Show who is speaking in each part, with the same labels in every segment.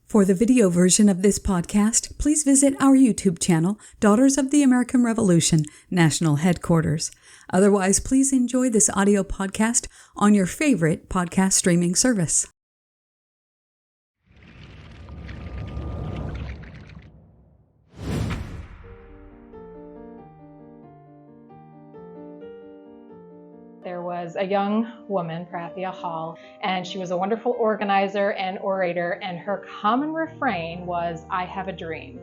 Speaker 1: For the video version of this podcast, please visit our YouTube channel, Daughters of the American Revolution, National Headquarters. Otherwise, please enjoy this audio podcast on your favorite podcast streaming service.
Speaker 2: There was a young woman, Prathia Hall, and she was a wonderful organizer and orator, and her common refrain was, "I have a dream."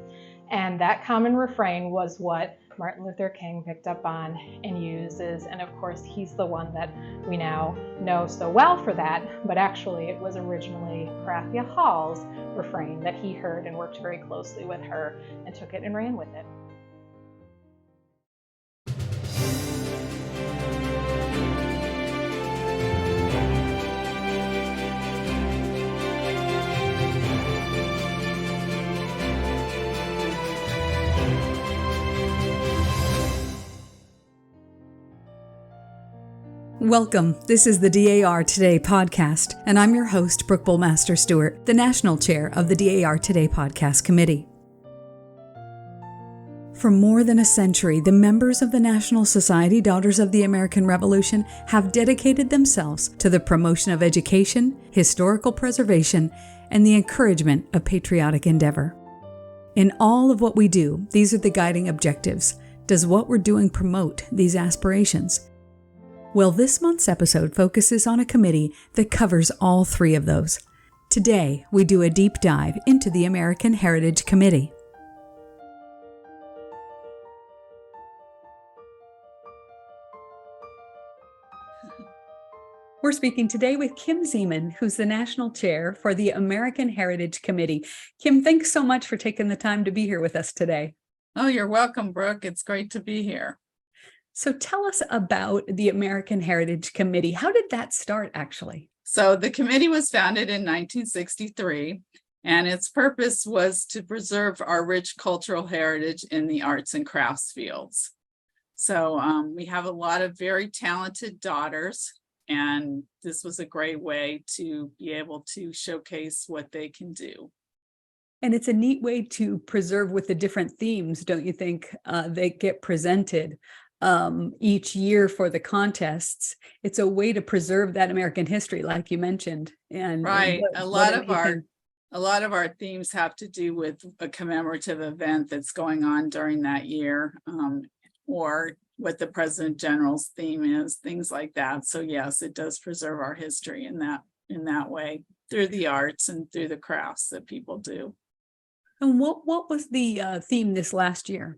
Speaker 2: And that common refrain was what Martin Luther King picked up on and uses, and of course he's the one that we now know so well for that, but actually it was originally Prathia Hall's refrain that he heard and worked very closely with her and took it and ran with it.
Speaker 1: Welcome. This is the DAR Today podcast, and I'm your host, Brooke Bullmaster Stewart, the National Chair of the DAR Today Podcast Committee. For more than a century, the members of the National Society Daughters of the American Revolution have dedicated themselves to the promotion of education, historical preservation, and the encouragement of patriotic endeavor. In all of what we do, these are the guiding objectives. Does what we're doing promote these aspirations? Well, this month's episode focuses on a committee that covers all three of those. Today, we do a deep dive into the American Heritage Committee. We're speaking today with Kim Zeman, who's the National Chair for the American Heritage Committee. Kim, thanks so much for taking the time to be here with us today.
Speaker 3: Oh, you're welcome, Brooke. It's great to be here.
Speaker 1: So tell us about the American Heritage Committee. How did that start, actually?
Speaker 3: So the committee was founded in 1963, and its purpose was to preserve our rich cultural heritage in the arts and crafts fields. So we have a lot of very talented daughters, and this was a great way to be able to showcase what they can do.
Speaker 1: And it's a neat way to preserve with the different themes, don't you think, they get presented each year for the contests. It's a way to preserve that American history, like you mentioned. And
Speaker 3: right, a lot of our themes have to do with a commemorative event that's going on during that year, or what the President General's theme is, things like that. So yes, it does preserve our history in that way through the arts and through the crafts that people do.
Speaker 1: And what was the theme this last year?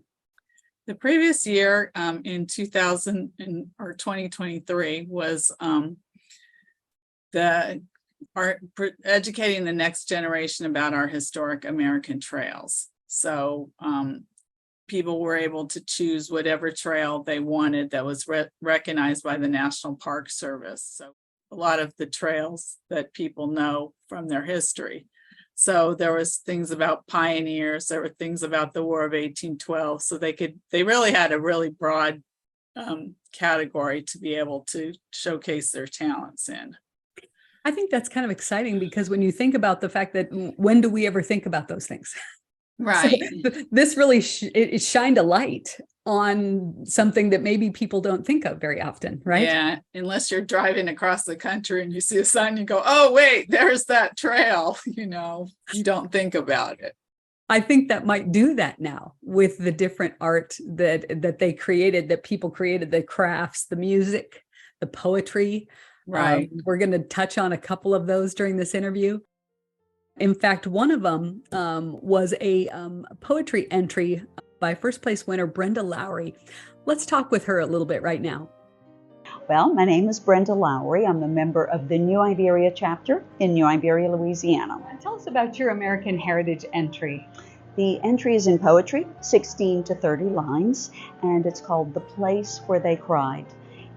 Speaker 3: The previous year, in 2023, was educating the next generation about our historic American trails. So people were able to choose whatever trail they wanted that was recognized by the National Park Service. So a lot of the trails that people know from their history. So there was things about pioneers, there were things about the War of 1812. So they really had a really broad category to be able to showcase their talents in.
Speaker 1: I think that's kind of exciting, because when you think about the fact that when do we ever think about those things?
Speaker 3: Right.
Speaker 1: So this really it shined a light on something that maybe people don't think of very often, right?
Speaker 3: Yeah, unless you're driving across the country and you see a sign, you go, oh, wait, there's that trail. You don't think about it.
Speaker 1: I think that might do that now with the different art that they created, that people created, the crafts, the music, the poetry.
Speaker 3: Right.
Speaker 1: We're going to touch on a couple of those during this interview. In fact, one of them was a poetry entry by first place winner Brenda Lowry. Let's talk with her a little bit right now.
Speaker 4: Well, my name is Brenda Lowry. I'm a member of the New Iberia chapter in New Iberia, Louisiana.
Speaker 1: Tell us about your American Heritage entry.
Speaker 4: The entry is in poetry, 16 to 30 lines, and it's called The Place Where They Cried.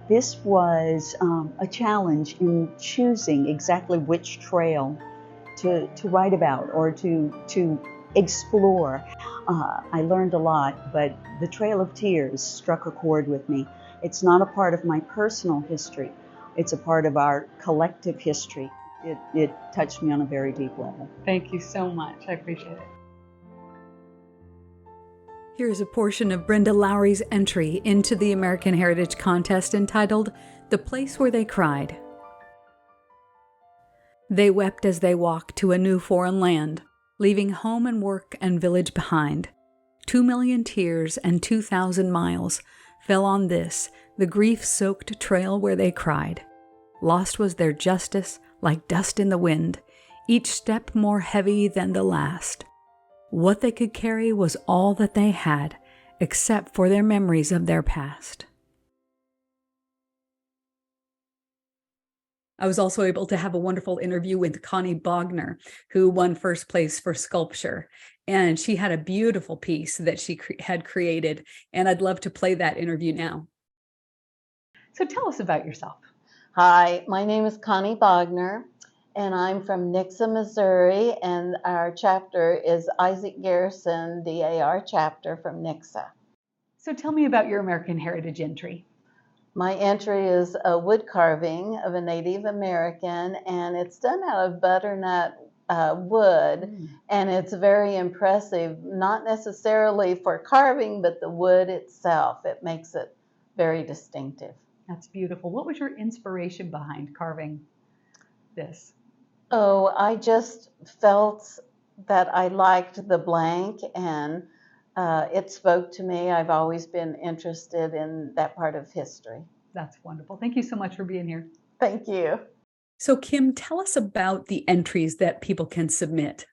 Speaker 4: This was a challenge in choosing exactly which trail to write about or to explore. I learned a lot, but the Trail of Tears struck a chord with me. It's not a part of my personal history. It's a part of our collective history. It touched me on a very deep level.
Speaker 1: Thank you so much. I appreciate it. Here's a portion of Brenda Lowry's entry into the American Heritage Contest entitled "The Place Where They Cried." They wept as they walked to a new foreign land, leaving home and work and village behind. 2,000,000 tears and 2,000 miles fell on this, the grief-soaked trail where they cried. Lost was their justice, like dust in the wind, each step more heavy than the last. What they could carry was all that they had, except for their memories of their past. I was also able to have a wonderful interview with Connie Bogner, who won first place for sculpture. And she had a beautiful piece that she had created. And I'd love to play that interview now. So tell us about yourself.
Speaker 5: Hi, my name is Connie Bogner, and I'm from Nixa, Missouri, and our chapter is Isaac Garrison, DAR chapter from Nixa.
Speaker 1: So tell me about your American Heritage entry.
Speaker 5: My entry is a wood carving of a Native American, and it's done out of butternut wood, and it's very impressive, not necessarily for carving, but the wood itself. It makes it very distinctive.
Speaker 1: That's beautiful. What was your inspiration behind carving this?
Speaker 5: Oh, I just felt that I liked the blank, and it spoke to me. I've always been interested in that part of history.
Speaker 1: That's wonderful. Thank you so much for being here.
Speaker 5: Thank you.
Speaker 1: So Kim, tell us about the entries that people can submit.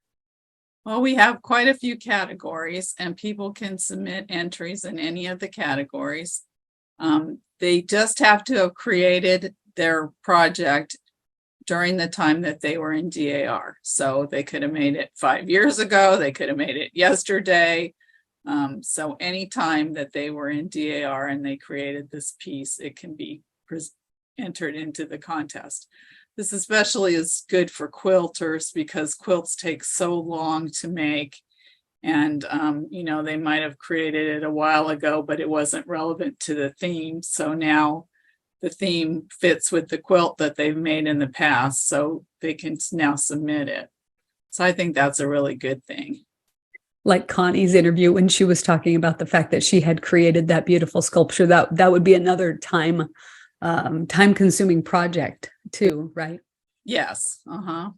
Speaker 3: Well, we have quite a few categories, and people can submit entries in any of the categories. They just have to have created their project during the time that they were in DAR. So they could have made it 5 years ago, they could have made it yesterday. So any time that they were in DAR and they created this piece, it can be entered into the contest. This especially is good for quilters because quilts take so long to make. And, they might have created it a while ago, but it wasn't relevant to the theme. So now the theme fits with the quilt that they've made in the past. So they can now submit it. So I think that's a really good thing.
Speaker 1: Like Connie's interview when she was talking about the fact that she had created that beautiful sculpture, that would be another time-consuming project too, right?
Speaker 3: Yes.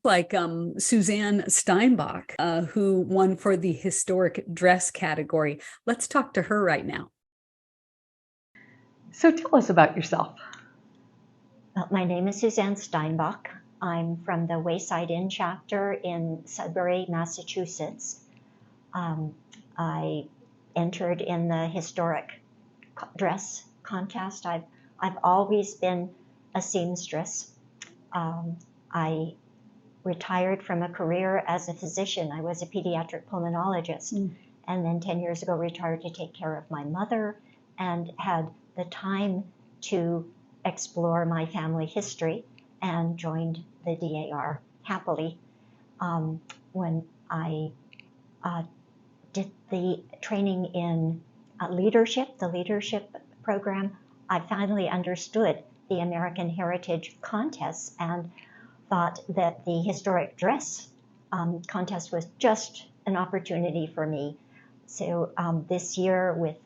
Speaker 1: Like Suzanne Steinbach, who won for the historic dress category. Let's talk to her right now. So tell us about yourself.
Speaker 6: Well, my name is Suzanne Steinbach. I'm from the Wayside Inn chapter in Sudbury, Massachusetts. I entered in the historic dress contest. I've always been a seamstress. I retired from a career as a physician. I was a pediatric pulmonologist, and then 10 years ago retired to take care of my mother and had the time to explore my family history and joined the DAR happily. When I did the training in leadership, the leadership program, I finally understood the American Heritage Contest and thought that the historic dress contest was just an opportunity for me. So this year with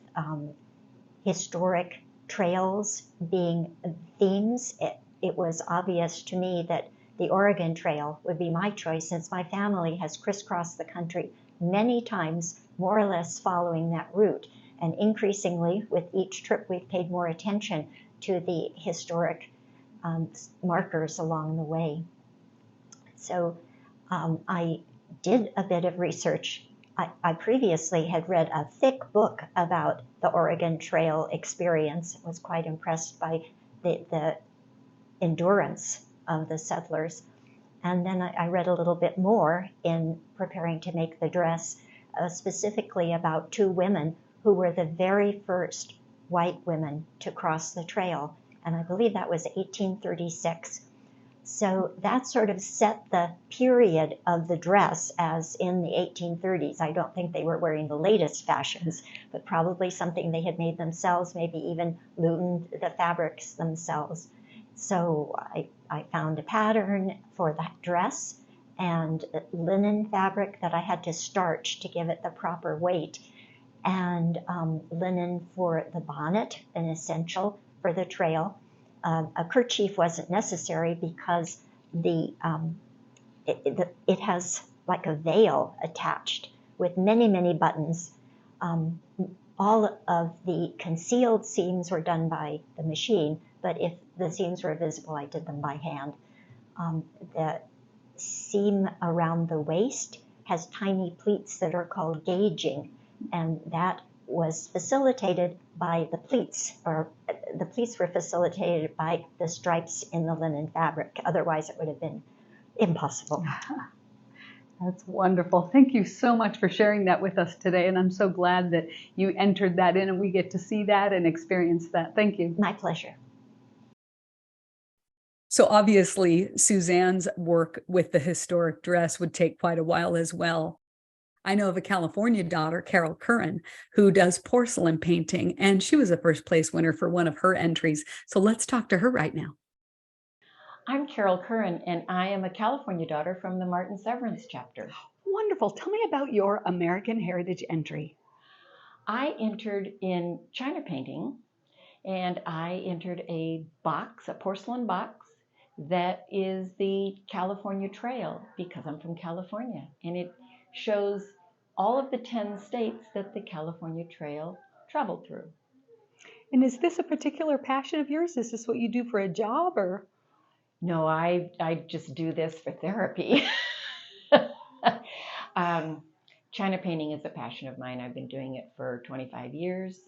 Speaker 6: historic trails being themes, it was obvious to me that the Oregon Trail would be my choice since my family has crisscrossed the country many times, more or less following that route. And increasingly, with each trip, we've paid more attention to the historic markers along the way. So I did a bit of research. I previously had read a thick book about the Oregon Trail experience. I was quite impressed by the endurance of the settlers. And then I read a little bit more in preparing to make the dress, specifically about two women who were the very first white women to cross the trail. And I believe that was 1836. So that sort of set the period of the dress as in the 1830s. I don't think they were wearing the latest fashions, but probably something they had made themselves, maybe even loomed the fabrics themselves. So I found a pattern for that dress and linen fabric that I had to starch to give it the proper weight, and linen for the bonnet, an essential for the trail. A kerchief wasn't necessary because it has like a veil attached with many, many buttons. All of the concealed seams were done by the machine, but if the seams were visible, I did them by hand. The seam around the waist has tiny pleats that are called gauging, and that was facilitated by the pleats, or the pleats were facilitated by the stripes in the linen fabric. Otherwise, it would have been impossible.
Speaker 1: That's wonderful. Thank you so much for sharing that with us today. And I'm so glad that you entered that in and we get to see that and experience that. Thank you.
Speaker 6: My pleasure.
Speaker 1: So obviously, Suzanne's work with the historic dress would take quite a while as well. I know of a California daughter, Carol Curran, who does porcelain painting, and she was a first place winner for one of her entries. So let's talk to her right now.
Speaker 7: I'm Carol Curran, and I am a California daughter from the Martin Severance chapter.
Speaker 1: Wonderful. Tell me about your American Heritage entry.
Speaker 7: I entered in China painting, and I entered a box, a porcelain box, that is the California Trail, because I'm from California, and it shows all of the 10 states that the California Trail traveled through.
Speaker 1: And is this a particular passion of yours? Is this what you do for a job, or?
Speaker 7: No, I just do this for therapy. China painting is a passion of mine. I've been doing it for 25 years,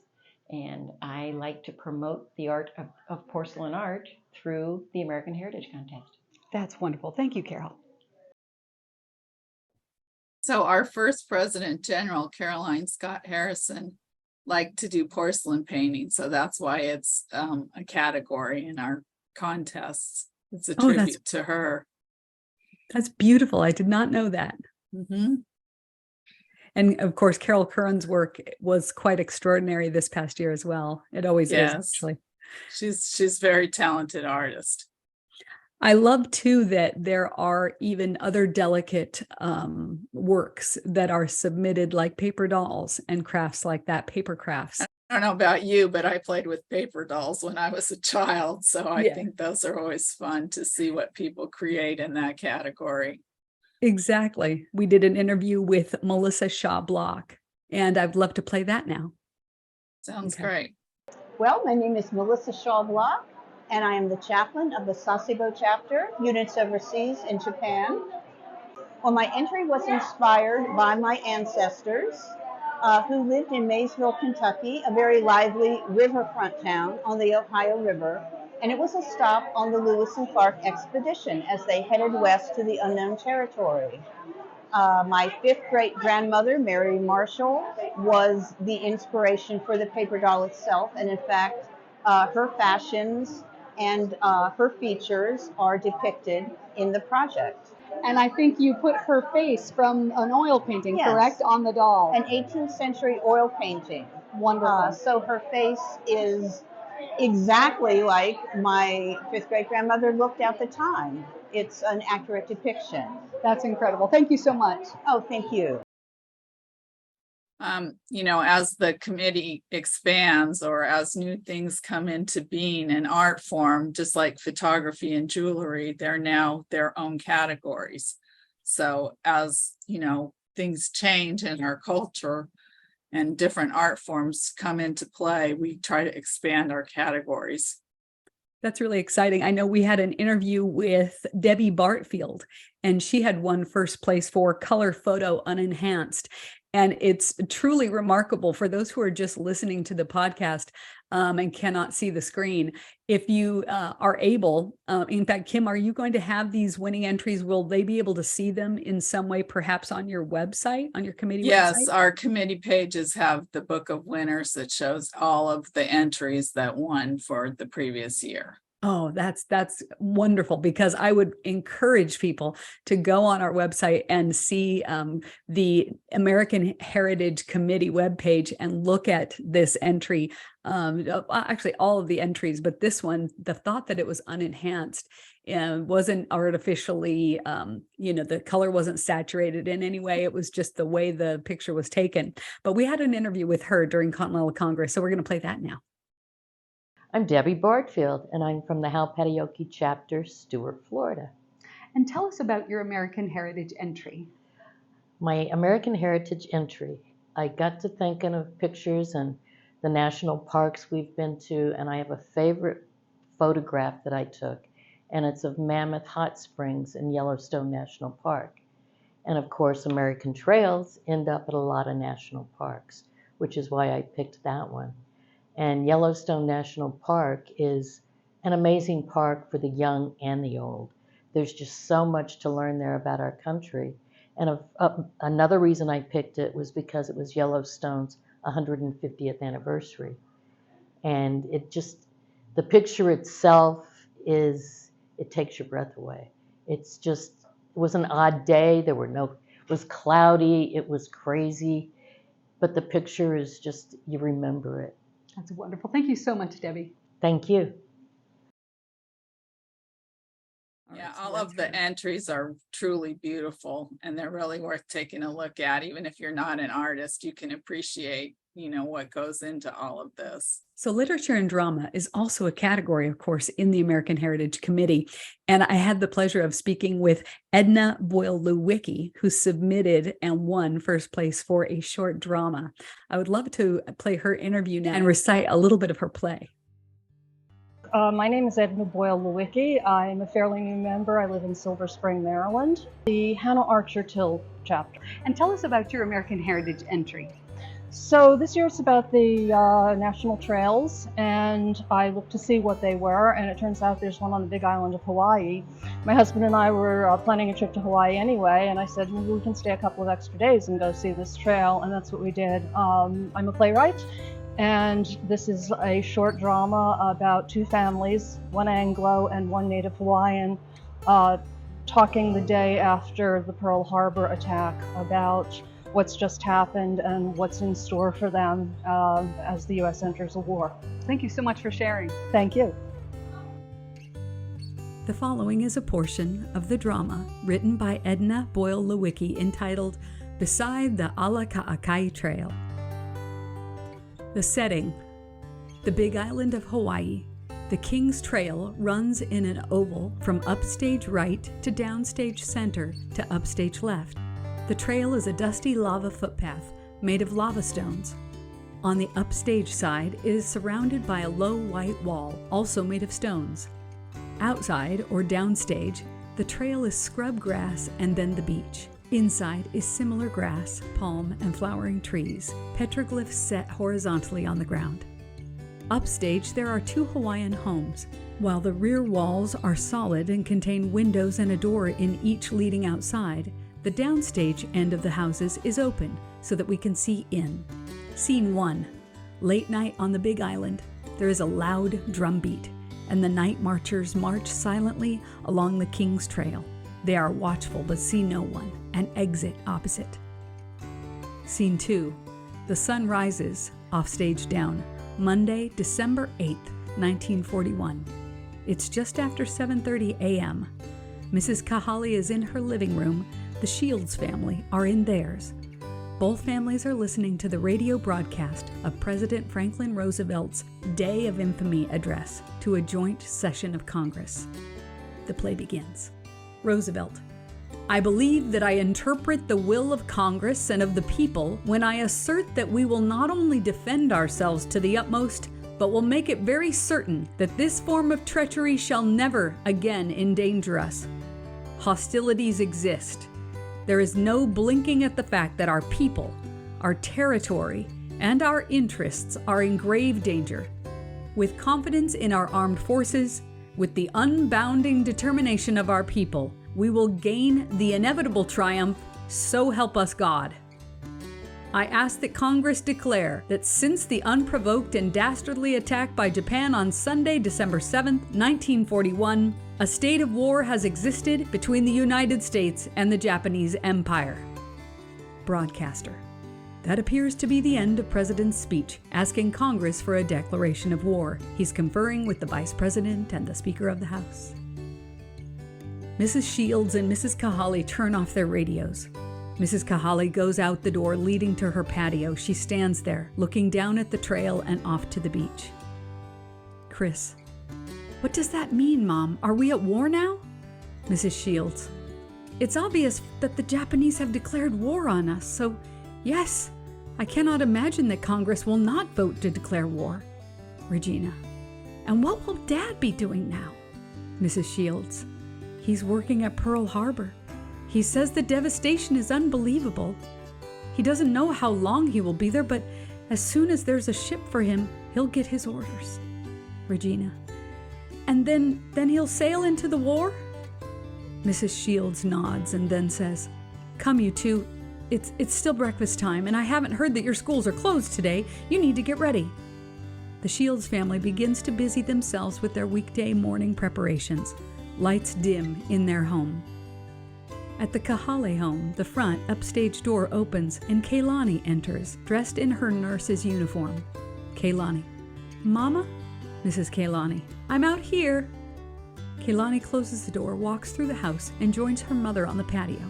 Speaker 7: and I like to promote the art of porcelain art through the American Heritage Contest.
Speaker 1: That's wonderful. Thank you, Carol.
Speaker 3: So our first President General, Caroline Scott Harrison, liked to do porcelain painting. So that's why it's a category in our contests. It's a tribute to her.
Speaker 1: That's beautiful. I did not know that.
Speaker 3: Mm-hmm.
Speaker 1: And of course, Carol Curran's work was quite extraordinary this past year as well. It always is, actually.
Speaker 3: She's a very talented artist.
Speaker 1: I love too that there are even other delicate works that are submitted, like paper dolls and crafts like that, paper crafts.
Speaker 3: I don't know about you, but I played with paper dolls when I was a child. So I think those are always fun to see what people create in that category.
Speaker 1: Exactly. We did an interview with Melissa Shaw Block, and I'd love to play that now.
Speaker 3: Sounds great.
Speaker 8: Well, my name is Melissa Shaw Block, and I am the chaplain of the Sasebo chapter, units overseas in Japan. Well, my entry was inspired by my ancestors who lived in Maysville, Kentucky, a very lively riverfront town on the Ohio River, and it was a stop on the Lewis and Clark expedition as they headed west to the unknown territory. My fifth great-grandmother, Mary Marshall, was the inspiration for the paper doll itself, and in fact, her fashions and her features are depicted in the project.
Speaker 9: And I think you put her face from an oil painting, correct, on the doll?
Speaker 8: An 18th century oil painting.
Speaker 9: Wonderful.
Speaker 8: So her face is exactly like my fifth great-grandmother looked at the time. It's an accurate depiction.
Speaker 9: That's incredible. Thank you so much.
Speaker 8: Oh, thank you.
Speaker 3: As the committee expands or as new things come into being in art form, just like photography and jewelry, they're now their own categories. So as, things change in our culture and different art forms come into play, we try to expand our categories.
Speaker 1: That's really exciting. I know we had an interview with Debbie Bardfield, and she had won first place for color photo unenhanced. And it's truly remarkable for those who are just listening to the podcast and cannot see the screen. If you are able, in fact, Kim, are you going to have these winning entries? Will they be able to see them in some way, perhaps on your website, on your committee website?
Speaker 3: Yes, our committee pages have the book of winners that shows all of the entries that won for the previous year.
Speaker 1: Oh, that's wonderful, because I would encourage people to go on our website and see the American Heritage Committee webpage and look at this entry. Actually, all of the entries, but this one, the thought that it was unenhanced wasn't artificially, the color wasn't saturated in any way. It was just the way the picture was taken. But we had an interview with her during Continental Congress, so we're going to play that now.
Speaker 10: I'm Debbie Bardfield, and I'm from the Halpatioke chapter, Stewart, Florida.
Speaker 9: And tell us about your American Heritage entry.
Speaker 10: My American Heritage entry, I got to thinking of pictures and the national parks we've been to, and I have a favorite photograph that I took, and it's of Mammoth Hot Springs in Yellowstone National Park. And of course, American trails end up at a lot of national parks, which is why I picked that one. And Yellowstone National Park is an amazing park for the young and the old. There's just so much to learn there about our country. And another reason I picked it was because it was Yellowstone's 150th anniversary. And the picture itself it takes your breath away. It was an odd day. It was cloudy, it was crazy, but the picture is just, you remember it.
Speaker 9: That's wonderful. Thank you so much, Debbie.
Speaker 10: Thank you.
Speaker 3: Yeah, all of the entries are truly beautiful, and they're really worth taking a look at. Even if you're not an artist, you can appreciate, what goes into all of this.
Speaker 1: So literature and drama is also a category, of course, in the American Heritage Committee. And I had the pleasure of speaking with Edna Boyle Lewicki, who submitted and won first place for a short drama. I would love to play her interview now and recite a little bit of her play.
Speaker 11: My name is Edna Boyle Lewicki. I'm a fairly new member. I live in Silver Spring, Maryland, the Hannah Archer Till chapter.
Speaker 9: And tell us about your American Heritage entry.
Speaker 11: So this year it's about the national trails, and I looked to see what they were, and it turns out there's one on the big island of Hawaii. My husband and I were planning a trip to Hawaii anyway, and I said, well, we can stay a couple of extra days and go see this trail, and that's what we did. I'm a playwright, and this is a short drama about two families, one Anglo and one Native Hawaiian, talking the day after the Pearl Harbor attack about what's just happened and what's in store for them as the U.S. enters a war.
Speaker 9: Thank you so much for sharing.
Speaker 11: Thank you.
Speaker 1: The following is a portion of the drama written by Edna Boyle Lewicki entitled Beside the Alaka'akai Trail. The setting: the Big Island of Hawaii. The King's Trail runs in an oval from upstage right to downstage center to upstage left. The trail is a dusty lava footpath made of lava stones. On the upstage side, it is surrounded by a low white wall, also made of stones. Outside, or downstage, the trail is scrub grass and then the beach. Inside is similar grass, palm, and flowering trees, petroglyphs set horizontally on the ground. Upstage, there are two Hawaiian homes. While the rear walls are solid and contain windows and a door in each leading outside, the downstage end of the houses is open so that we can see in. Scene 1. Late night on the Big Island. There is a loud drum beat, and the night marchers march silently along the King's Trail. They are watchful but see no one, and exit opposite. Scene 2. The sun rises, offstage down, Monday, December 8th, 1941. It's just after 7:30 a.m. Mrs. Kahali is in her living room. The Shields family are in theirs. Both families are listening to the radio broadcast of President Franklin Roosevelt's Day of Infamy address to a joint session of Congress. The play begins. Roosevelt: I believe that I interpret the will of Congress and of the people when I assert that we will not only defend ourselves to the utmost, but will make it very certain that this form of treachery shall never again endanger us. Hostilities exist. There is no blinking at the fact that our people, our territory, and our interests are in grave danger. With confidence in our armed forces, with the unbounding determination of our people, we will gain the inevitable triumph, so help us God. I ask that Congress declare that since the unprovoked and dastardly attack by Japan on Sunday, December 7th, 1941, a state of war has existed between the United States and the Japanese Empire. Broadcaster: That appears to be the end of President's speech, asking Congress for a declaration of war. He's conferring with the Vice President and the Speaker of the House. Mrs. Shields and Mrs. Kahali turn off their radios. Mrs. Kahali goes out the door leading to her patio. She stands there, looking down at the trail and off to the beach. Chris: "What does that mean, Mom? Are we at war now?" Mrs. Shields: "It's obvious that the Japanese have declared war on us, so yes, I cannot imagine that Congress will not vote to declare war." Regina: "And what will Dad be doing now?" Mrs. Shields: "He's working at Pearl Harbor. He says the devastation is unbelievable. He doesn't know how long he will be there, but as soon as there's a ship for him, he'll get his orders." Regina: "And then he'll sail into the war?" Mrs. Shields nods and then says, "Come, you two. It's still breakfast time, and I haven't heard that your schools are closed today. You need to get ready." The Shields family begins to busy themselves with their weekday morning preparations. Lights dim in their home. At the Kahale home, the front upstage door opens and Kaylani enters, dressed in her nurse's uniform. Kaylani: "Mama?" Mrs. Kaylani: "I'm out here." Kaylani closes the door, walks through the house, and joins her mother on the patio.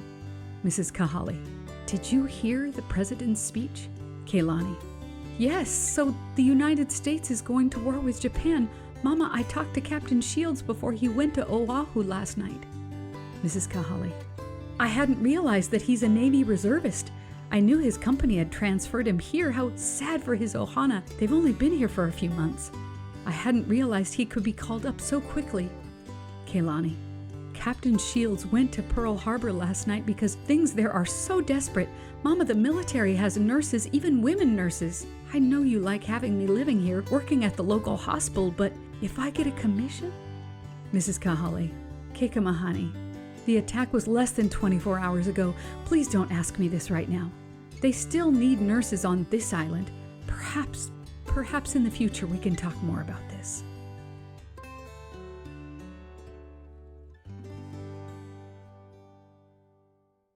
Speaker 1: Mrs. Kahale: "Did you hear the president's speech?" Kaylani: "Yes, so the United States is going to war with Japan. Mama, I talked to Captain Shields before he went to Oahu last night." Mrs. Kahale: "I hadn't realized that he's a Navy reservist. I knew his company had transferred him here. How sad for his ohana. They've only been here for a few months. I hadn't realized he could be called up so quickly." Kaylani: "Captain Shields went to Pearl Harbor last night because things there are so desperate. Mama, the military has nurses, even women nurses. I know you like having me living here, working at the local hospital, but if I get a commission?" Mrs. Kahale: "Kekamahani, the attack was less than 24 hours ago. Please don't ask me this right now. They still need nurses on this island. Perhaps in the future we can talk more about this."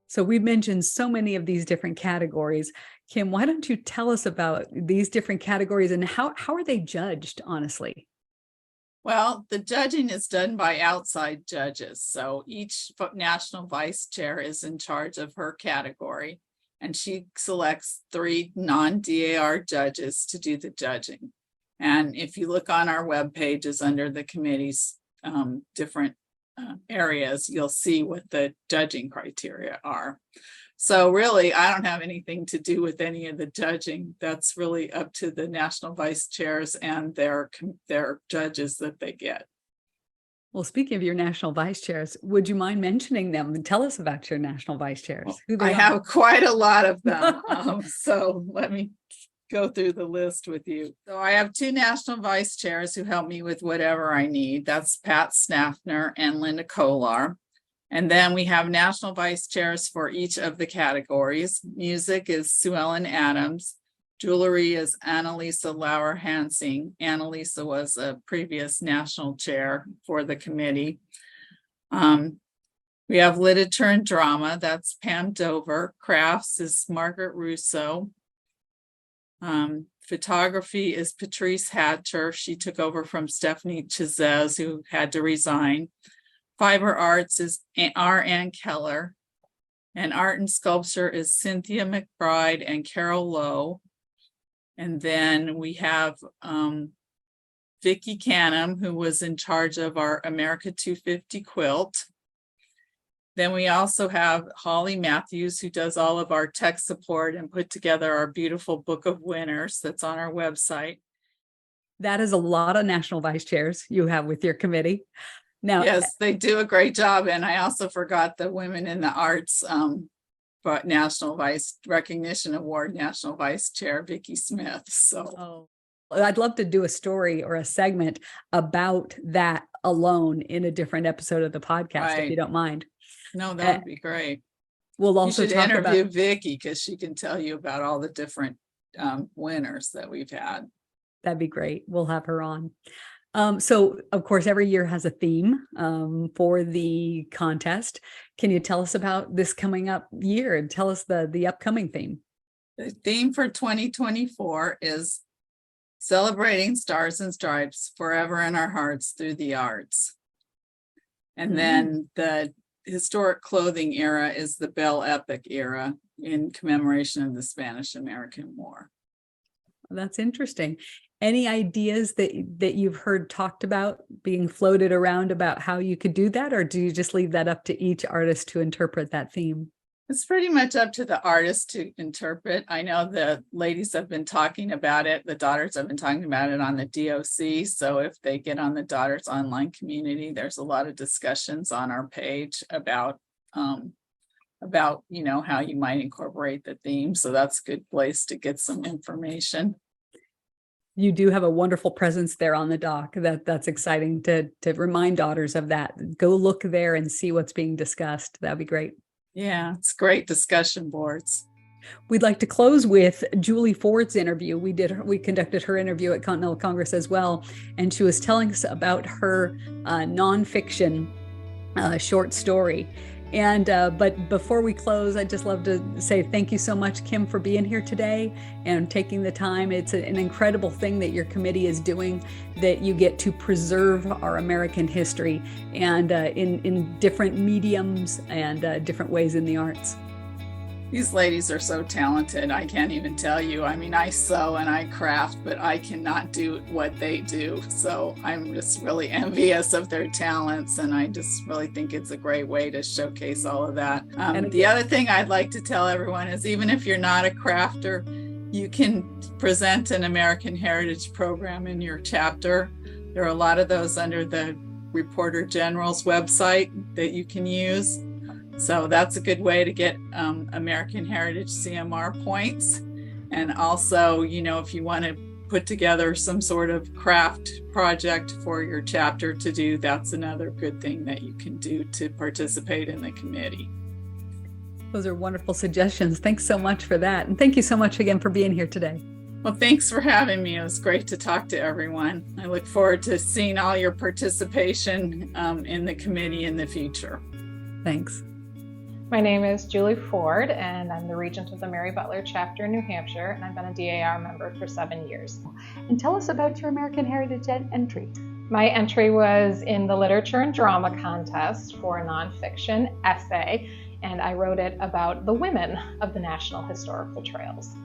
Speaker 1: So we've mentioned so many of these different categories. Kim, why don't you tell us about these different categories and how are they judged, honestly?
Speaker 3: Well, the judging is done by outside judges. So each national vice chair is in charge of her category, and she selects 3 non-DAR judges to do the judging. And if you look on our web pages under the committee's different areas, you'll see what the judging criteria are. So really, I don't have anything to do with any of the judging. That's really up to the national vice chairs and their judges that they get.
Speaker 1: Well, speaking of your national vice chairs, would you mind mentioning them? Tell us about your national vice chairs.
Speaker 3: Well, I have quite a lot of them. So let me go through the list with you. So I have 2 national vice chairs who help me with whatever I need. That's Pat Snaffner and Linda Kolar. And then we have national vice chairs for each of the categories. Music is Sue Ellen Adams. Jewelry is Annalisa Lauer Hansing. Annalisa was a previous national chair for the committee. We have literature and drama. That's Pam Dover. Crafts is Margaret Russo. Photography is Patrice Hatcher. She took over from Stephanie Chizez, who had to resign. Fiber arts is R. Ann Keller. And art and sculpture is Cynthia McBride and Carol Lowe. And then we have Vicki Canham, who was in charge of our America 250 quilt. Then we also have Holly Matthews, who does all of our tech support and put together our beautiful book of winners that's on our website.
Speaker 1: That is a lot of national vice chairs you have with your committee. Now,
Speaker 3: yes, they do a great job. And I also forgot the Women in the Arts but National Vice Recognition Award, National Vice Chair, Vicki Smith. So
Speaker 1: I'd love to do a story or a segment about that alone in a different episode of the podcast, if you don't mind.
Speaker 3: No, that would be great.
Speaker 1: We'll also
Speaker 3: interview Vicki, because she can tell you about all the different winners that we've had.
Speaker 1: That'd be great. We'll have her on. So, of course, every year has a theme for the contest. Can you tell us about this coming up year and tell us the upcoming theme?
Speaker 3: The theme for 2024 is Celebrating Stars and Stripes Forever in Our Hearts Through the Arts. And then the historic clothing era is the Belle Epoque era in commemoration of the Spanish-American War.
Speaker 1: That's interesting. Any ideas that you've heard talked about being floated around about how you could do that, or do you just leave that up to each artist to interpret that theme?
Speaker 3: It's pretty much up to the artist to interpret. I know the ladies have been talking about it. The daughters have been talking about it on the DOC. So if they get on the daughters online community, there's a lot of discussions on our page about how you might incorporate the theme. So that's a good place to get some information.
Speaker 1: You do have a wonderful presence there on the dock. That's exciting to remind daughters of that. Go look there and see what's being discussed. That'd be great.
Speaker 3: Yeah, it's great discussion boards.
Speaker 1: We'd like to close with Julie Ford's interview. We conducted her interview at Continental Congress as well, and she was telling us about her nonfiction short story. And but before we close, I'd just love to say thank you so much, Kim, for being here today and taking the time. It's an incredible thing that your committee is doing, that you get to preserve our American history and in different mediums and different ways in the arts.
Speaker 3: These ladies are so talented. I can't even tell you. I mean, I sew and I craft, but I cannot do what they do. So I'm just really envious of their talents. And I just really think it's a great way to showcase all of that. The other thing I'd like to tell everyone is, even if you're not a crafter, you can present an American Heritage program in your chapter. There are a lot of those under the Reporter General's website that you can use. So that's a good way to get American Heritage CMR points. And also, if you want to put together some sort of craft project for your chapter to do, that's another good thing that you can do to participate in the committee.
Speaker 1: Those are wonderful suggestions. Thanks so much for that. And thank you so much again for being here today.
Speaker 3: Well, thanks for having me. It was great to talk to everyone. I look forward to seeing all your participation in the committee in the future.
Speaker 1: Thanks.
Speaker 2: My name is Julie Ford, and I'm the Regent of the Mary Butler Chapter in New Hampshire, and I've been a DAR member for 7 years.
Speaker 1: And tell us about your American Heritage entry.
Speaker 2: My entry was in the Literature and Drama Contest for a nonfiction essay, and I wrote it about the women of the National Historical Trails.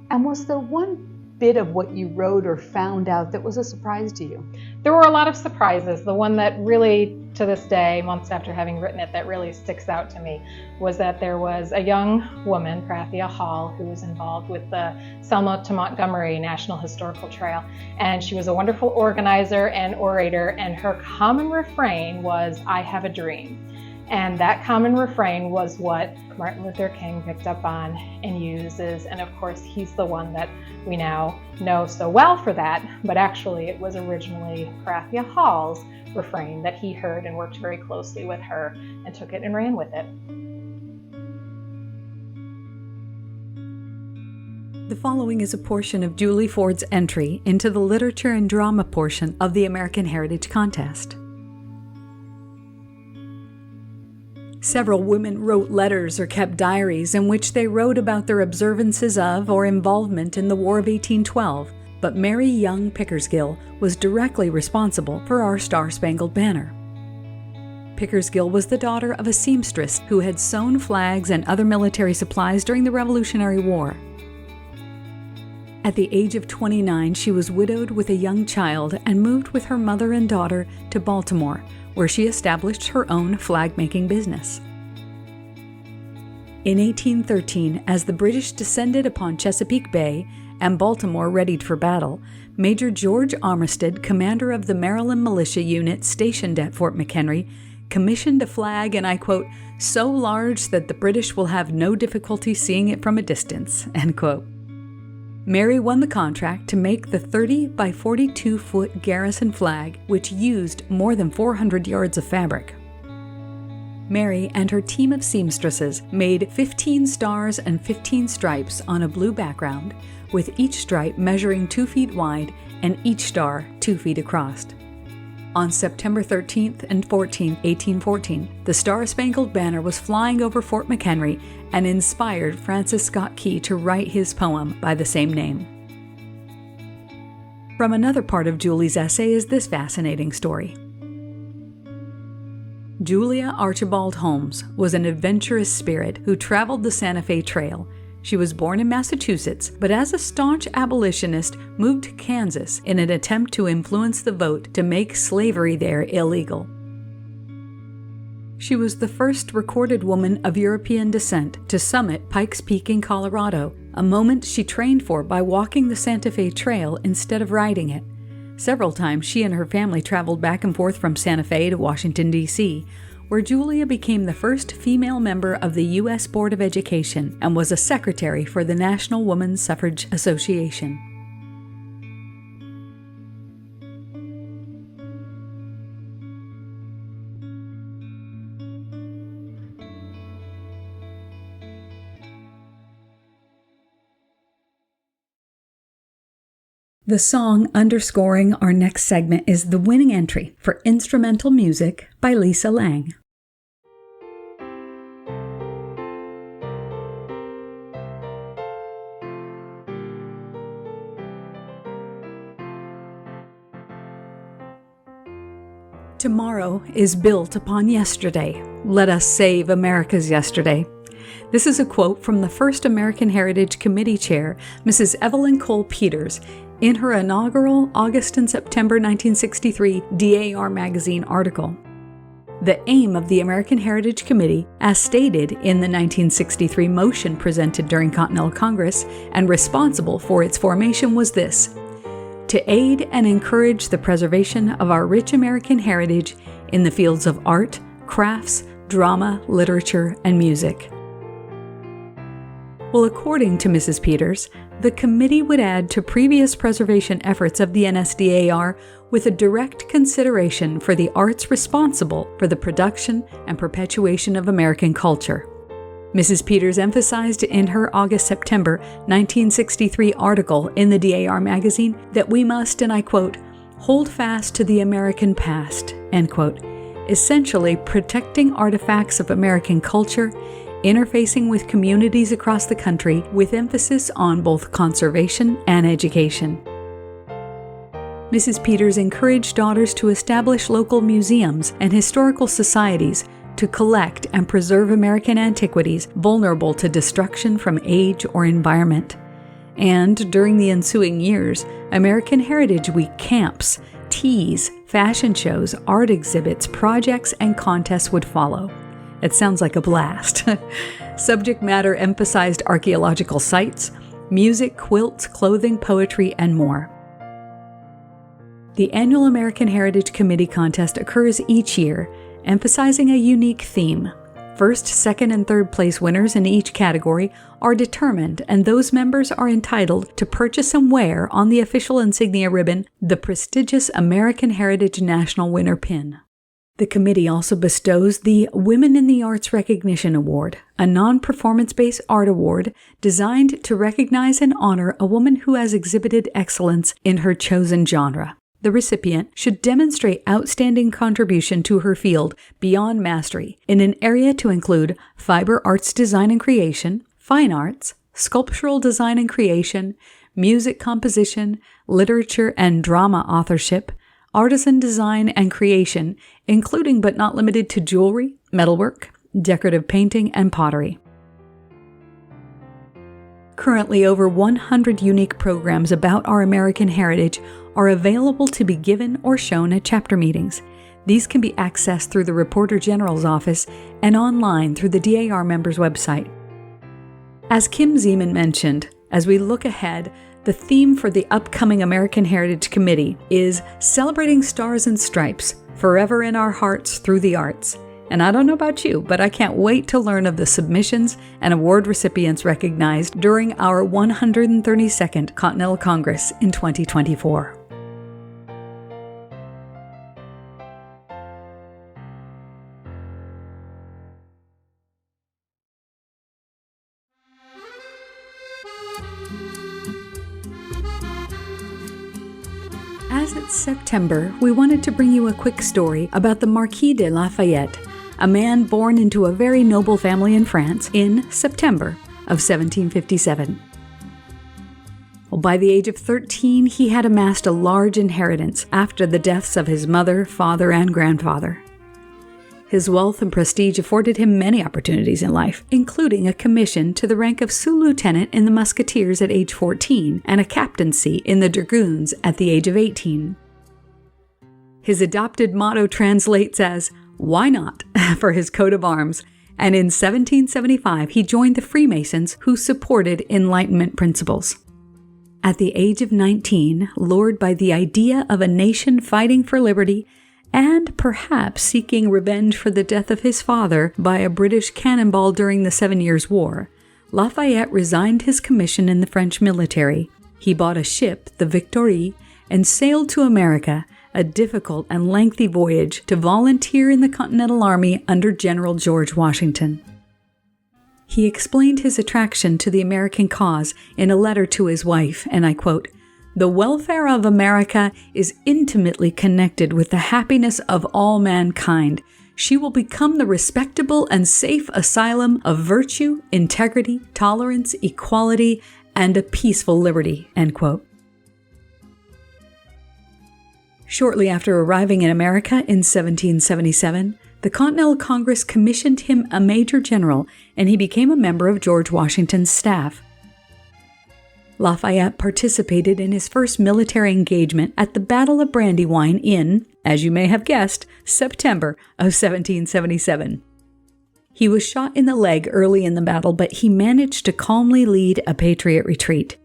Speaker 1: And was there one bit of what you wrote or found out that was a surprise to you?
Speaker 2: There were a lot of surprises. The one that really, to this day, months after having written it, that really sticks out to me was that there was a young woman, Prathia Hall, who was involved with the Selma to Montgomery National Historical Trail. And she was a wonderful organizer and orator, and her common refrain was, "I have a dream." And that common refrain was what Martin Luther King picked up on and uses. And of course, he's the one that we now know so well for that. But actually, it was originally Prathia Hall's refrain that he heard and worked very closely with her and took it and ran with it.
Speaker 1: The following is a portion of Julie Ford's entry into the Literature and Drama portion of the American Heritage Contest. Several women wrote letters or kept diaries in which they wrote about their observances of or involvement in the War of 1812, but Mary Young Pickersgill was directly responsible for our Star-Spangled Banner. Pickersgill was the daughter of a seamstress who had sewn flags and other military supplies during the Revolutionary War. At the age of 29, she was widowed with a young child and moved with her mother and daughter to Baltimore, where she established her own flag-making business. In 1813, as the British descended upon Chesapeake Bay and Baltimore readied for battle, Major George Armistead, commander of the Maryland Militia Unit stationed at Fort McHenry, commissioned a flag, and I quote, "so large that the British will have no difficulty seeing it from a distance," end quote. Mary won the contract to make the 30 by 42-foot garrison flag, which used more than 400 yards of fabric. Mary and her team of seamstresses made 15 stars and 15 stripes on a blue background, with each stripe measuring 2 feet wide and each star 2 feet across. On September 13th and 14th, 1814, the Star-Spangled Banner was flying over Fort McHenry and inspired Francis Scott Key to write his poem by the same name. From another part of Julie's essay is this fascinating story. Julia Archibald Holmes was an adventurous spirit who traveled the Santa Fe Trail. She was born in Massachusetts, but as a staunch abolitionist moved to Kansas in an attempt to influence the vote to make slavery there illegal. She was the first recorded woman of European descent to summit Pikes Peak in Colorado, a moment she trained for by walking the Santa Fe Trail instead of riding it. Several times she and her family traveled back and forth from Santa Fe to Washington, D.C., where Julia became the first female member of the U.S. Board of Education and was a secretary for the National Women's Suffrage Association. The song underscoring our next segment is the winning entry for instrumental music by Lisa Lang. Tomorrow is built upon yesterday. Let us save America's yesterday. This is a quote from the first American Heritage Committee chair, Mrs. Evelyn Cole Peters, in her inaugural August and September 1963 DAR magazine article. The aim of the American Heritage Committee, as stated in the 1963 motion presented during Continental Congress and responsible for its formation, was this: to aid and encourage the preservation of our rich American heritage in the fields of art, crafts, drama, literature, and music. Well, according to Mrs. Peters, the committee would add to previous preservation efforts of the NSDAR with a direct consideration for the arts responsible for the production and perpetuation of American culture. Mrs. Peters emphasized in her August-September 1963 article in the DAR magazine that we must, and I quote, hold fast to the American past, end quote, essentially protecting artifacts of American culture, interfacing with communities across the country with emphasis on both conservation and education. Mrs. Peters encouraged daughters to establish local museums and historical societies to collect and preserve American antiquities vulnerable to destruction from age or environment. And during the ensuing years, American Heritage Week camps, teas, fashion shows, art exhibits, projects, and contests would follow. It sounds like a blast. Subject matter emphasized archaeological sites, music, quilts, clothing, poetry, and more. The annual American Heritage Committee contest occurs each year, emphasizing a unique theme. First, second, and third place winners in each category are determined, and those members are entitled to purchase and wear on the official insignia ribbon the prestigious American Heritage National Winner Pin. The committee also bestows the Women in the Arts Recognition Award, a non-performance-based art award designed to recognize and honor a woman who has exhibited excellence in her chosen genre. The recipient should demonstrate outstanding contribution to her field beyond mastery in an area to include fiber arts design and creation, fine arts, sculptural design and creation, music composition, literature and drama authorship, artisan design and creation, including but not limited to jewelry, metalwork, decorative painting, and pottery. Currently, over 100 unique programs about our American heritage are available to be given or shown at chapter meetings. These can be accessed through the Reporter General's office and online through the DAR members' website. As Kim Zieman mentioned, as we look ahead, the theme for the upcoming American Heritage Committee is Celebrating Stars and Stripes, Forever in Our Hearts Through the Arts. And I don't know about you, but I can't wait to learn of the submissions and award recipients recognized during our 132nd Continental Congress in 2024. As it's September, we wanted to bring you a quick story about the Marquis de Lafayette, a man born into a very noble family in France in September of 1757. Well, by the age of 13, he had amassed a large inheritance after the deaths of his mother, father, and grandfather. His wealth and prestige afforded him many opportunities in life, including a commission to the rank of sous-lieutenant in the Musketeers at age 14 and a captaincy in the Dragoons at the age of 18. His adopted motto translates as, "Why not?" for his coat of arms, and in 1775 he joined the Freemasons who supported Enlightenment principles. At the age of 19, lured by the idea of a nation fighting for liberty, and perhaps seeking revenge for the death of his father by a British cannonball during the 7 Years' War, Lafayette resigned his commission in the French military. He bought a ship, the Victory, and sailed to America, a difficult and lengthy voyage, to volunteer in the Continental Army under General George Washington. He explained his attraction to the American cause in a letter to his wife, and I quote, "The welfare of America is intimately connected with the happiness of all mankind. She will become the respectable and safe asylum of virtue, integrity, tolerance, equality, and a peaceful liberty." End quote. Shortly after arriving in America in 1777, the Continental Congress commissioned him a major general, and he became a member of George Washington's staff. Lafayette participated in his first military engagement at the Battle of Brandywine in, as you may have guessed, September of 1777. He was shot in the leg early in the battle, but he managed to calmly lead a Patriot retreat.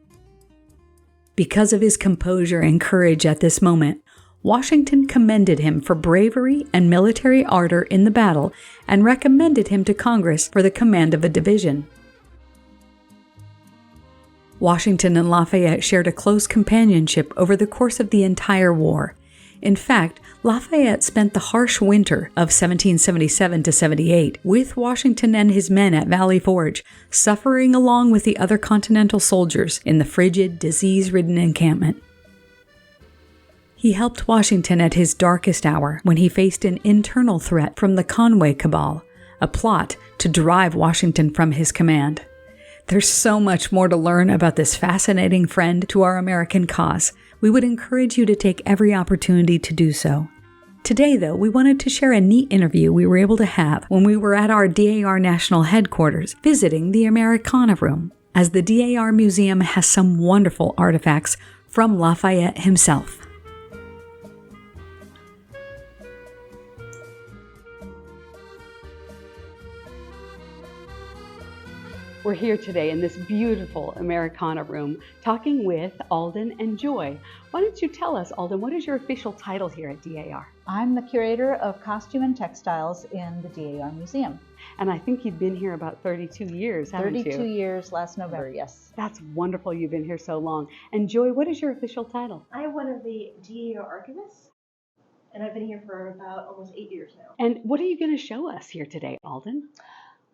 Speaker 1: Because of his composure and courage at this moment, Washington commended him for bravery and military ardor in the battle and recommended him to Congress for the command of a division. Washington and Lafayette shared a close companionship over the course of the entire war. In fact, Lafayette spent the harsh winter of 1777 to 78 with Washington and his men at Valley Forge, suffering along with the other Continental soldiers in the frigid, disease-ridden encampment. He helped Washington at his darkest hour when he faced an internal threat from the Conway Cabal, a plot to drive Washington from his command. There's so much more to learn about this fascinating friend to our American cause. We would encourage you to take every opportunity to do so. Today, though, we wanted to share a neat interview we were able to have when we were at our DAR National Headquarters visiting the Americana Room, as the DAR Museum has some wonderful artifacts from Lafayette himself.
Speaker 12: We're here today in this beautiful Americana room talking with Alden and Joy. Why don't you tell us, Alden, what is your official title here at DAR?
Speaker 8: I'm the curator of costume and textiles in the DAR Museum.
Speaker 12: And I think you've been here about 32 years, haven't you?
Speaker 8: 32 years last November, yes.
Speaker 12: That's wonderful you've been here so long. And Joy, what is your official title?
Speaker 13: I am one of the DAR Archivists, and I've been here for about almost 8 years now.
Speaker 12: And what are you going to show us here today, Alden?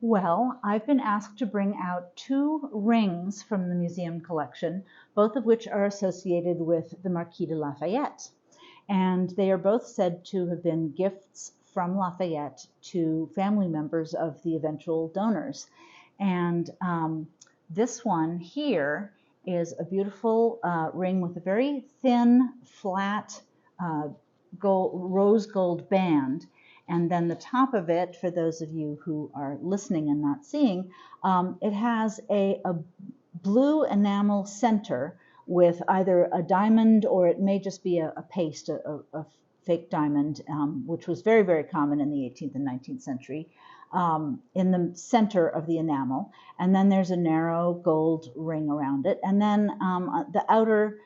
Speaker 8: Well, I've been asked to bring out 2 rings from the museum collection, both of which are associated with the Marquis de Lafayette. And they are both said to have been gifts from Lafayette to family members of the eventual donors. And this one here is a beautiful ring with a very thin, flat rose gold band. And then the top of it, for those of you who are listening and not seeing, it has a blue enamel center with either a diamond or it may just be a paste, a fake diamond, which was very, very common in the 18th and 19th century, in the center of the enamel. And then there's a narrow gold ring around it. And then the outer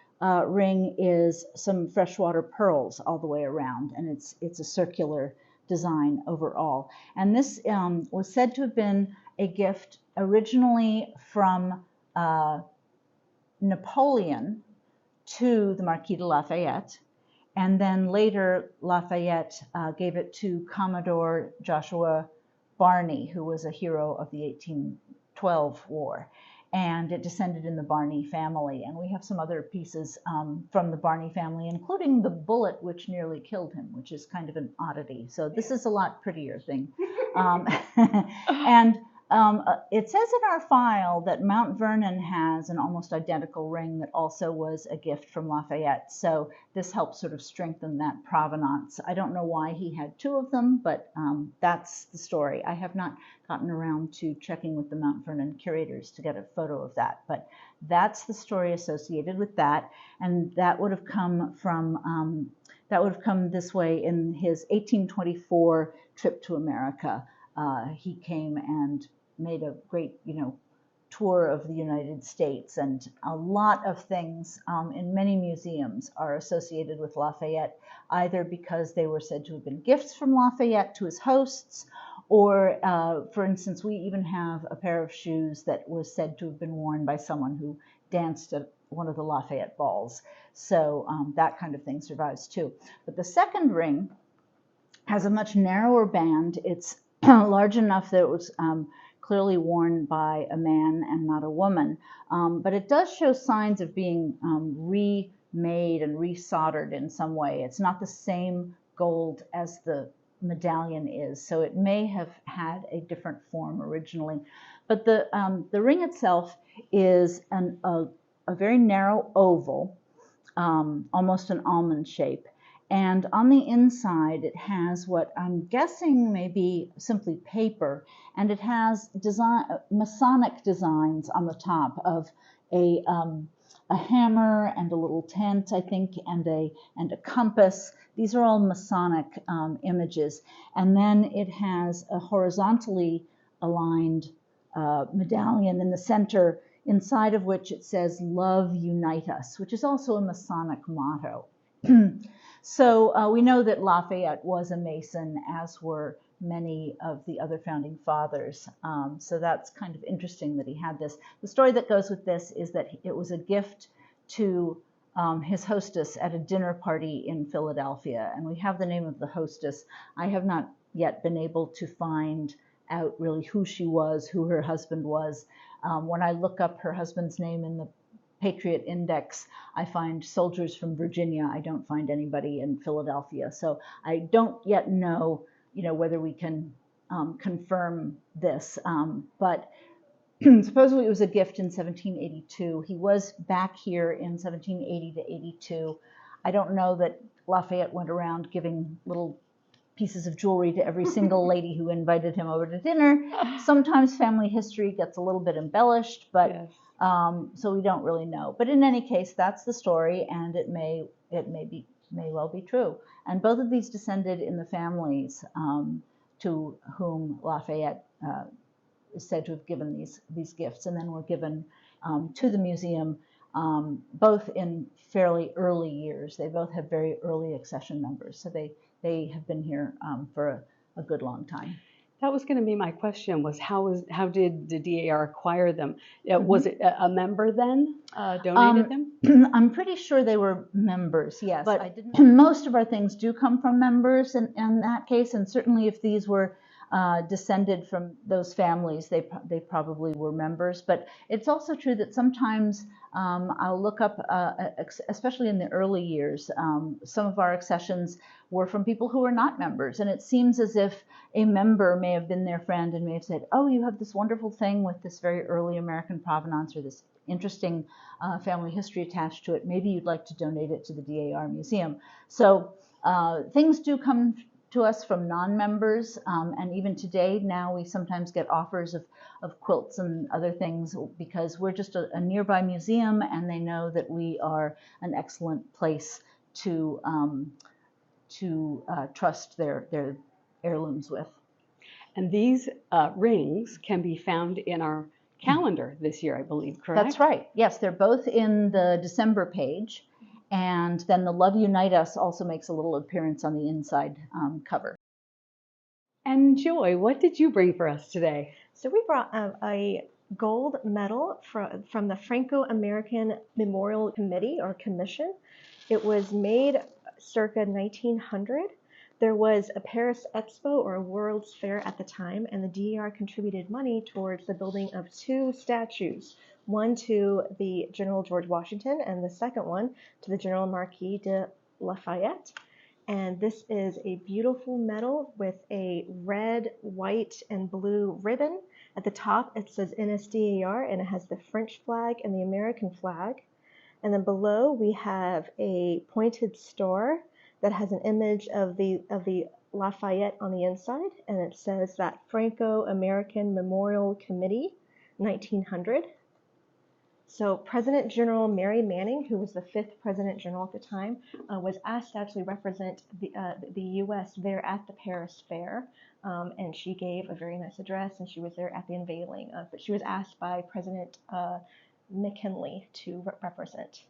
Speaker 8: ring is some freshwater pearls all the way around. And it's a circular design overall. And this was said to have been a gift originally from Napoleon to the Marquis de Lafayette, and then later Lafayette gave it to Commodore Joshua Barney, who was a hero of the 1812 war. And it descended in the Barney family. And we have some other pieces from the Barney family, including the bullet which nearly killed him, which is kind of an oddity. So this is a lot prettier thing. And It says in our file that Mount Vernon has an almost identical ring that also was a gift from Lafayette. So this helps sort of strengthen that provenance. I don't know why he had two of them, but that's the story. I have not gotten around to checking with the Mount Vernon curators to get a photo of that, but that's the story associated with that. And that would have come from, this way in his 1824 trip to America. He came and made a great, tour of the United States, and a lot of things in many museums are associated with Lafayette, either because they were said to have been gifts from Lafayette to his hosts, or, for instance, we even have a pair of shoes that was said to have been worn by someone who danced at one of the Lafayette balls. So that kind of thing survives too. But the second ring has a much narrower band. It's large enough that it was clearly worn by a man and not a woman. But it does show signs of being remade and resoldered in some way. It's not the same gold as the medallion is, so it may have had a different form originally. But the ring itself is a very narrow oval, almost an almond shape. And on the inside, it has what I'm guessing may be simply paper, and it has Masonic designs on the top of a hammer and a little tent, I think, and a compass. These are all Masonic images. And then it has a horizontally aligned medallion in the center, inside of which it says, "Love Unite Us," which is also a Masonic motto. So we know that Lafayette was a Mason, as were many of the other founding fathers. So that's kind of interesting that he had this. The story that goes with this is that it was a gift to his hostess at a dinner party in Philadelphia. And we have the name of the hostess. I have not yet been able to find out really who she was, who her husband was. When I look up her husband's name in the Patriot Index, I find soldiers from Virginia. I don't find anybody in Philadelphia. So I don't yet know, whether we can confirm this. But supposedly it was a gift in 1782. He was back here in 1780 to 82. I don't know that Lafayette went around giving little pieces of jewelry to every single lady who invited him over to dinner. Sometimes family history gets a little bit embellished, but yes. So we don't really know. But in any case, that's the story, and it may well be true. And both of these descended in the families to whom Lafayette is said to have given these gifts, and then were given to the museum, both in fairly early years. They both have very early accession numbers, so they have been here for a good long time.
Speaker 12: That was going to be my question, was how did the DAR acquire them? Was it a member then donated them?
Speaker 8: I'm pretty sure they were members, yes. But most of our things do come from members in that case, and certainly if these were descended from those families, they probably were members. But it's also true that sometimes I'll look up, especially in the early years, some of our accessions were from people who were not members. And it seems as if a member may have been their friend and may have said, "Oh, you have this wonderful thing with this very early American provenance or this interesting family history attached to it. Maybe you'd like to donate it to the DAR Museum." So things do come to us from non-members, and even today now we sometimes get offers of quilts and other things because we're just a nearby museum, and they know that we are an excellent place to trust their heirlooms with.
Speaker 12: And these rings can be found in our calendar this year, I believe, correct?
Speaker 8: That's right. Yes, they're both in the December page. And then the Love Unite Us also makes a little appearance on the inside cover.
Speaker 12: And Joy, what did you bring for us today?
Speaker 13: So we brought a gold medal from the Franco American Memorial Committee or Commission. It was made circa 1900. There was a Paris Expo or a World's Fair at the time, and the DAR contributed money towards the building of two statues. One to the General George Washington, and the second one to the General Marquis de Lafayette. And this is a beautiful medal with a red, white, and blue ribbon At the top, it says NSDAR, and it has the French flag and the American flag. And then below, we have a pointed star that has an image of the Lafayette on the inside, and it says that Franco American Memorial Committee, 1900. So President General Mary Manning, who was the 5th President General at the time, was asked to actually represent the U.S. there at the Paris Fair, and she gave a very nice address, and she was there at the unveiling. But she was asked by President McKinley to represent.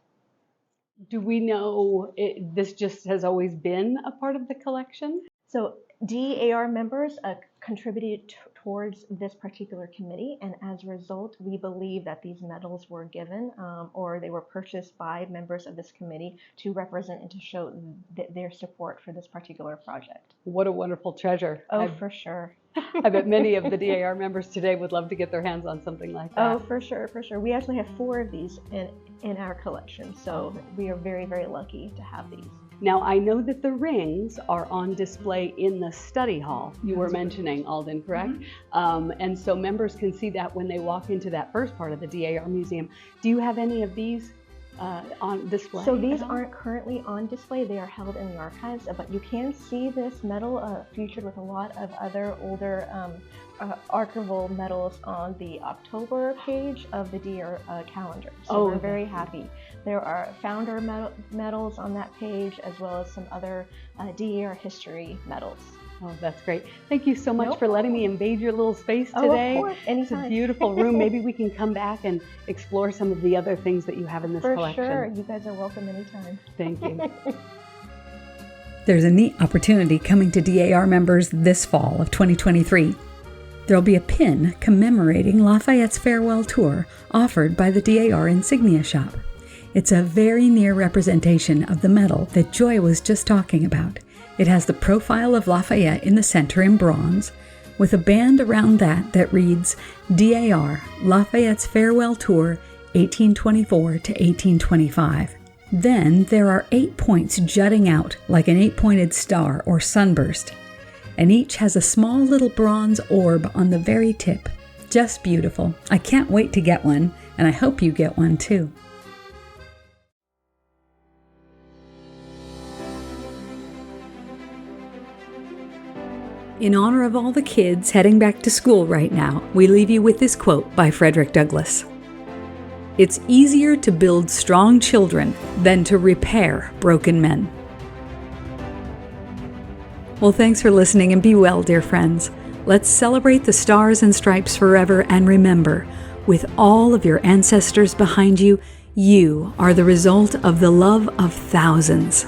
Speaker 12: Do we know this just has always been a part of the collection?
Speaker 13: So DAR members contributed towards this particular committee, and as a result, we believe that these medals were given or they were purchased by members of this committee to represent and to show their support for this particular project.
Speaker 12: What a wonderful treasure.
Speaker 13: Oh, for sure.
Speaker 12: I bet many of the DAR members today would love to get their hands on something like that.
Speaker 13: Oh, for sure, for sure. We actually have 4 of these in our collection, so we are very, very lucky to have these.
Speaker 12: Now, I know that the rings are on display in the study hall you were mentioning, Alden, correct? Mm-hmm. And so members can see that when they walk into that first part of the DAR Museum. Do you have any of these on display?
Speaker 13: So these aren't currently on display. They are held in the archives, but you can see this medal featured with a lot of other older archival medals on the October page of the DAR calendar. So we're very happy. There are founder medals on that page, as well as some other DAR history medals.
Speaker 12: Oh, that's great. Thank you so much for letting me invade your little space today.
Speaker 13: Oh, of course. Anytime.
Speaker 12: It's a beautiful room. Maybe we can come back and explore some of the other things that you have in this collection.
Speaker 13: For sure. You guys are welcome anytime.
Speaker 12: Thank you.
Speaker 1: There's a neat opportunity coming to DAR members this fall of 2023. There'll be a pin commemorating Lafayette's farewell tour offered by the DAR Insignia Shop. It's a very near representation of the medal that Joy was just talking about. It has the profile of Lafayette in the center in bronze, with a band around that reads DAR, Lafayette's Farewell Tour, 1824 to 1825. Then there are 8 points jutting out like an 8-pointed star or sunburst, and each has a small little bronze orb on the very tip. Just beautiful. I can't wait to get one, and I hope you get one too. In honor of all the kids heading back to school right now, we leave you with this quote by Frederick Douglass. "It's easier to build strong children than to repair broken men." Well, thanks for listening, and be well, dear friends. Let's celebrate the stars and stripes forever, and remember, with all of your ancestors behind you, you are the result of the love of thousands.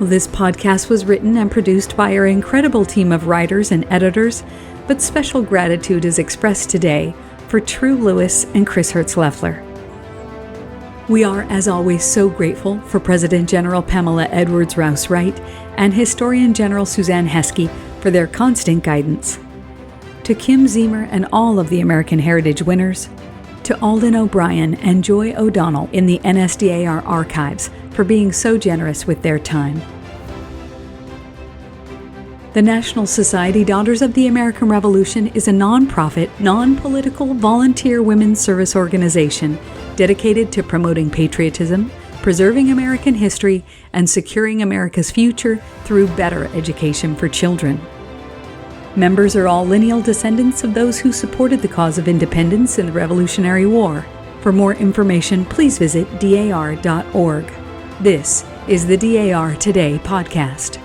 Speaker 1: Well, this podcast was written and produced by our incredible team of writers and editors, but special gratitude is expressed today for True Lewis and Chris Hertz-Leffler. We are, as always, so grateful for President General Pamela Edwards Rause Wright and Historian General Suzanne Heskey for their constant guidance. To Kim Zieman and all of the American Heritage winners, to Alden O'Brien and Joy O'Donnell in the NSDAR Archives for being so generous with their time. The National Society Daughters of the American Revolution is a nonprofit, non-political, volunteer women's service organization dedicated to promoting patriotism, preserving American history, and securing America's future through better education for children. Members are all lineal descendants of those who supported the cause of independence in the Revolutionary War. For more information, please visit dar.org. This is the DAR Today podcast.